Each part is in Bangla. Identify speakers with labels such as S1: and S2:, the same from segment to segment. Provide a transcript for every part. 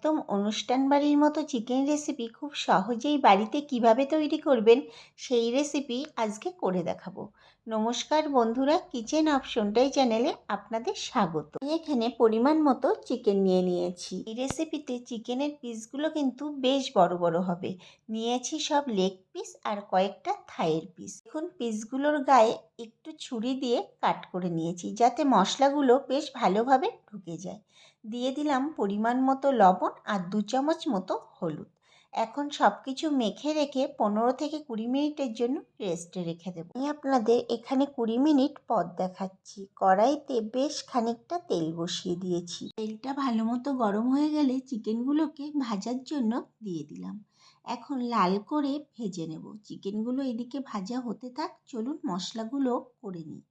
S1: একদম অনুষ্ঠান বাড়ির মতো চিকেন রেসিপি খুব সহজেই বাড়িতে কিভাবে তৈরি করবেন সেই রেসিপি আজকে করে দেখাবো। নমস্কার বন্ধুরা, কিচেন অপশনটাই চ্যানেলে আপনাদের স্বাগত। আমি এখানে পরিমাণ মতো চিকেন নিয়ে নিয়েছি। এই রেসিপিতে চিকেনের পিসগুলো কিন্তু বেশ বড় বড় হবে। নিয়েছি সব লেগ পিস আর কয়েকটা থাইয়ের পিস। এখন পিসগুলোর গায়ে একটু ছুরি দিয়ে কাট করে নিয়েছি যাতে মশলাগুলো বেশ ভালোভাবে ঢুকে যায়। দিয়ে দিলাম পরিমাণ মতো লবণ আর 2 চামচ মতো হলুদ। এখন সব কিছু মেখে রেখে 15 থেকে 20 মিনিটের জন্য রেস্টে রেখে দেবো। আমি আপনাদের এখানে 20 মিনিট পর দেখাচ্ছি। কড়াইতে বেশ খানিকটা তেল বসিয়ে দিয়েছি। তেলটা ভালো মতো গরম হয়ে গেলে চিকেনগুলোকে ভাজার জন্য দিয়ে দিলাম। এখন লাল করে ভেজে নেব। চিকেনগুলো এদিকে ভাজা হতে থাক, চলুন মশলাগুলো করে নিই।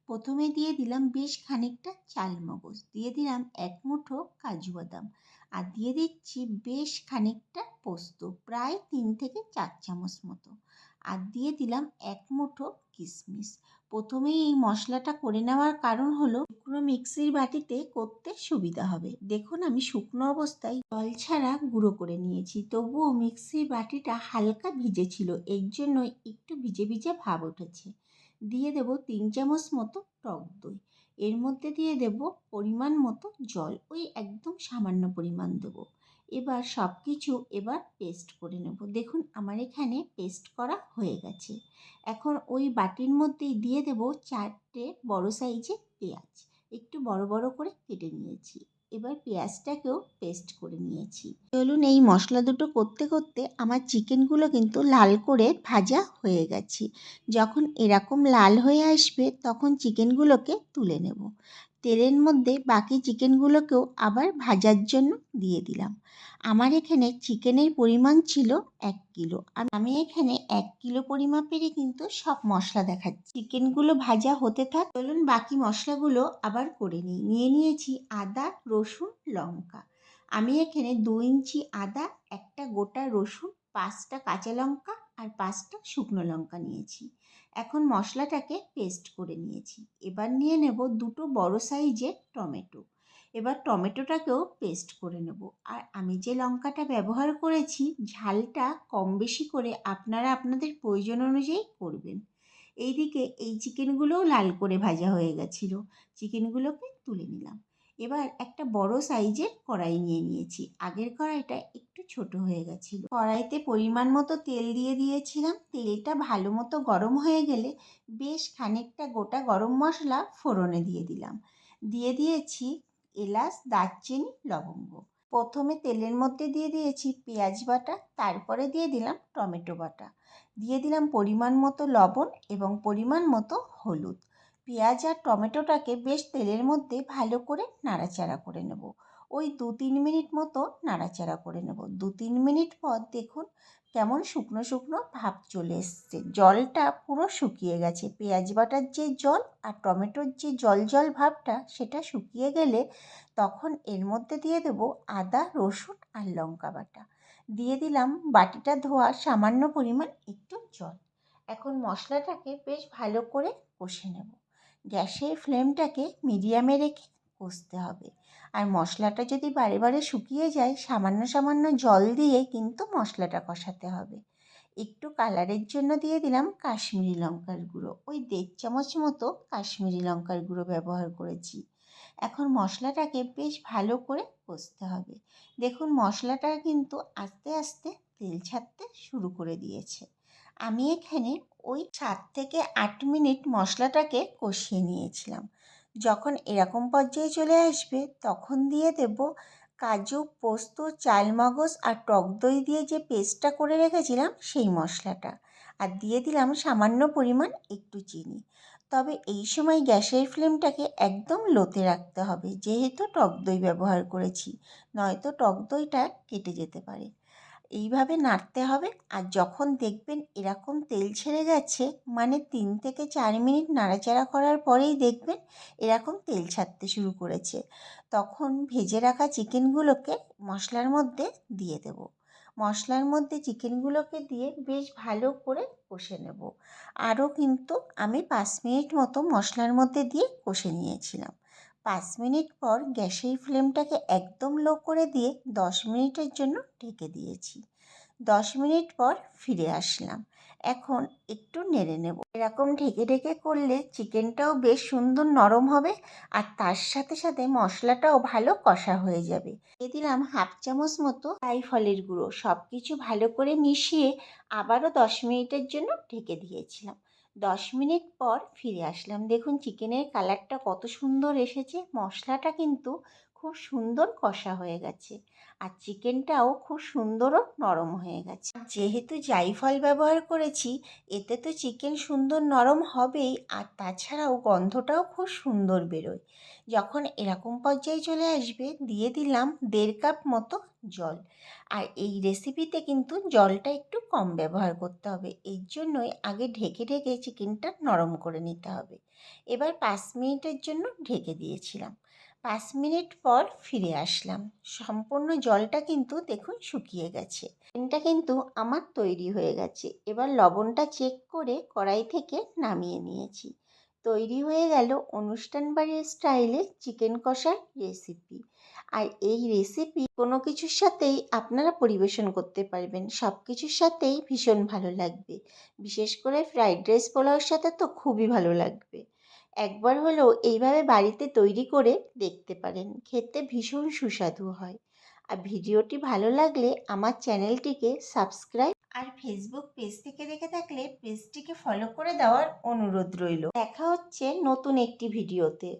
S1: প্রথমে দিয়ে দিলাম বেশ খানিকটা চালমগজ, দিয়ে দিলাম 1 মুঠো কাজু বাদাম, আর দিয়ে দিচ্ছি বেশ খানিকটা পোস্ত, প্রায় 3 থেকে 4 চামচ মতো, আর দিয়ে দিলাম 1 মুঠো কিশমিশ। প্রথমেই এই মশলাটা করে নেওয়ার কারণ হলো শুকনো মিক্সির বাটিতে করতে সুবিধা হবে। দেখুন আমি শুকনো অবস্থায় জল ছাড়া গুঁড়ো করে নিয়েছি, তবুও মিক্সির বাটিটা হালকা ভিজে ছিল, এর জন্য একটু ভিজে ভিজে ভাব উঠেছে। দিয়ে দেব 3 চামচ মতো টক দই। এর মধ্যে দিয়ে দেব পরিমাণ মতো জল, ওই একদম সামান্য পরিমাণ দেব। এবার সব কিছু পেস্ট করে নেব। দেখুন আমার এখানে পেস্ট করা হয়ে গেছে। এখন ওই বাটির মধ্যেই দিয়ে দেব 4টে বড় সাইজের পেঁয়াজ, একটু বড় বড় করে কেটে নিয়েছি। এবার পেঁয়াজটাকেও পেস্ট করে নিয়েছি। চলুন এই মশলা দুটো করতে করতে আমার চিকেনগুলো কিন্তু লাল করে ভাজা হয়ে গেছে। যখন এরকম লাল হয়ে আসবে তখন চিকেনগুলোকে তুলে নেব। তেলের মধ্যে বাকি চিকেনগুলোকেও আবার ভাজার জন্য দিয়ে দিলাম। আমার এখানে চিকেনের পরিমাণ ছিল 1 কিলো। আমি এখানে 1 কিলো পরিমাপেরই কিন্তু সব মশলা দেখাচ্ছি। চিকেনগুলো ভাজা হতে থাক, চলুন বাকি মশলাগুলো আবার করে নিই। নিয়েছি আদা, রসুন, লঙ্কা। আমি এখানে 2 ইঞ্চি আদা, একটা গোটা রসুন, 5টা কাঁচা লঙ্কা আর 5টা শুকনো লঙ্কা নিয়েছি। এখন মশলাটাকে পেস্ট করে নিয়েছি। এবার নিয়ে নেব 2টো বড় সাইজের টমেটো। এবার টমেটোটাকেও পেস্ট করে নেব। আর আমি যে লঙ্কাটা ব্যবহার করেছি ঝালটা কম বেশি করে আপনারা আপনাদের প্রয়োজন অনুযায়ী করবেন। এইদিকে এই চিকেনগুলোও লাল করে ভাজা হয়ে গেছিলো। চিকেনগুলোকে তুলে নিলাম। এবার একটা বড় সাইজের কড়াই নিয়ে নিয়েছি। আগের কড়াইটা একটু ছোট হয়ে গেছিলো। কড়াইতে পরিমাণ মতো তেল দিয়ে দিয়েছিলাম। তেলটা ভালো মতো গরম হয়ে গেলে বেশ খানিকটা গোটা গরম মশলা ফোড়নে দিয়ে দিলাম। দিয়ে দিয়েছি এলাচ, দারচিনি, লবঙ্গ। প্রথমে তেলের মধ্যে দিয়ে দিয়েছি পেঁয়াজ বাটা, তারপরে দিয়ে দিলাম টমেটো বাটা, দিয়ে দিলাম পরিমাণ মতো লবণ এবং পরিমাণ মতো হলুদ। পেঁয়াজ আর টমেটোটাকে বেশ তেলের মধ্যে ভালো করে নাড়াচাড়া করে নেব। ওই 2-3 মিনিট মতো নাড়াচাড়া করে নেব। 2-3 মিনিট পর দেখুন কেমন শুকনো শুকনো ভাব চলে এসছে, জলটা পুরো শুকিয়ে গেছে। পেঁয়াজ বাটার যে জল আর টমেটোর যে জল জল ভাবটা সেটা শুকিয়ে গেলে তখন এর মধ্যে দিয়ে দেব আদা, রসুন আর লঙ্কা বাটা। দিয়ে দিলাম বাটিটা ধোয়া সামান্য পরিমাণ একটু জল। এখন মশলাটাকে বেশ ভালো করে কষে নেব। গ্যাসের ফ্লেমটাকে মিডিয়ামে রেখে কষতে হবে। আর মশলাটা যদি বারে বারে শুকিয়ে যায় সামান্য সামান্য জল দিয়ে কিন্তু মশলাটা কষাতে হবে। একটু কালারের জন্য দিয়ে দিলাম কাশ্মীরি লঙ্কার গুঁড়ো, ওই 1.5 চামচ মতো কাশ্মীরি লঙ্কার গুঁড়ো ব্যবহার করেছি। এখন মশলাটাকে বেশ ভালো করে কষতে হবে। দেখুন মশলাটা কিন্তু আস্তে আস্তে তেল ছাড়তে শুরু করে দিয়েছে। আমি এখানে ওই 7 থেকে 8 মিনিট মশলাটাকে কষিয়ে নিয়েছিলাম। যখন এরকম পর্যায়ে চলে আসবে তখন দিয়ে দেব কাজু, পোস্ত, চালমগজ আর টক দই দিয়ে যে পেস্টটা করে রেখেছিলাম সেই মশলাটা, আর দিয়ে দিলাম সামান্য পরিমাণ একটু চিনি। তবে এই সময় গ্যাসের ফ্লেমটাকে একদম লোতে রাখতে হবে, যেহেতু টক দই ব্যবহার করেছি, নয়তো টক দইটা কেটে যেতে পারে। এইভাবে নাড়তে হবে। আর যখন দেখবেন এরকম তেল ছেড়ে গেছে, মানে 3 থেকে 4 মিনিট নাড়াচাড়া করার পরেই দেখবেন এরকম তেল ছাড়তে শুরু করেছে, তখন ভেজে রাখা চিকেনগুলোকে মশলার মধ্যে দিয়ে দেব। মশলার মধ্যে চিকেনগুলোকে দিয়ে বেশ ভালো করে কষে নেব। আরও কিন্তু আমি 5 মিনিট মতো মশলার মধ্যে দিয়ে কষে নিয়েছিলাম। 5 মিনিট পর গ্যাসের ফ্লেমটাকে একদম লো করে দিয়ে 10 মিনিটের জন্য ঢেকে দিয়েছি। 10 মিনিট পর ফিরে আসলাম। এখন একটু নেড়ে নেব। এরকম ঢেকে ঢেকে করলে চিকেনটাও বেশ সুন্দর নরম হবে আর তার সাথে সাথে মশলাটাও ভালো কষা হয়ে যাবে। দিয়ে দিলাম হাফ চামচ মতো জায়ফলের গুঁড়ো। সব কিছু ভালো করে মিশিয়ে আবারও 10 মিনিটের জন্য ঢেকে দিয়েছিলাম। 10 মিনিট পর ফিরে আসলাম। দেখুন চিকেনের কালারটা কত সুন্দর এসেছে। মশলাটা কিন্তু খুব সুন্দর কষা হয়ে গেছে আর চিকেনটাও খুব সুন্দর ও নরম হয়ে গেছে। যেহেতু জায়ফল ব্যবহার করেছি এতে তো চিকেন সুন্দর নরম হবেই আর তাছাড়াও গন্ধটাও খুব সুন্দর বেরোয়। যখন এরকম পর্যায়ে চলে আসবে দিয়ে দিলাম 1.5 কাপ মতো জল। আর এই রেসিপিতে কিন্তু জলটা একটু কম ব্যবহার করতে হবে, এই জন্যই আগে ঢেকে ঢেকে চিকেনটা নরম করে নিতে হবে। এবার 5 মিনিটের জন্য ঢেকে দিয়েছিলাম। 5 মিনিট পর ফিরে আসলাম। সম্পূর্ণ জলটা কিন্তু দেখুন শুকিয়ে গেছে। চিকেনটা কিন্তু আমার তৈরি হয়ে গেছে। এবার লবণটা চেক করে কড়াই থেকে নামিয়ে নিয়েছি। তৈরি হয়ে গেল অনুষ্ঠান বাড়ির স্টাইলে চিকেন কষার রেসিপি। আর এই রেসিপি কোনো কিছুর সাথেই আপনারা পরিবেশন করতে পারবেন, সব কিছুর সাথেই ভীষণ ভালো লাগবে। বিশেষ করে ফ্রাইড রাইস পোলাওর সাথে তো খুবই ভালো লাগবে। একবার হলেও এইভাবে বাড়িতে তৈরি করে দেখতে পারেন, খেতে ভীষণ সুস্বাদু হয়। আর ভিডিওটি ভালো লাগলে আমার চ্যানেলটিকে সাবস্ক্রাইব আর ফেসবুক পেজ থেকে দেখে থাকলে পেজটিকে ফলো করে দেওয়ার অনুরোধ রইল। দেখা হচ্ছে নতুন একটি ভিডিওতে।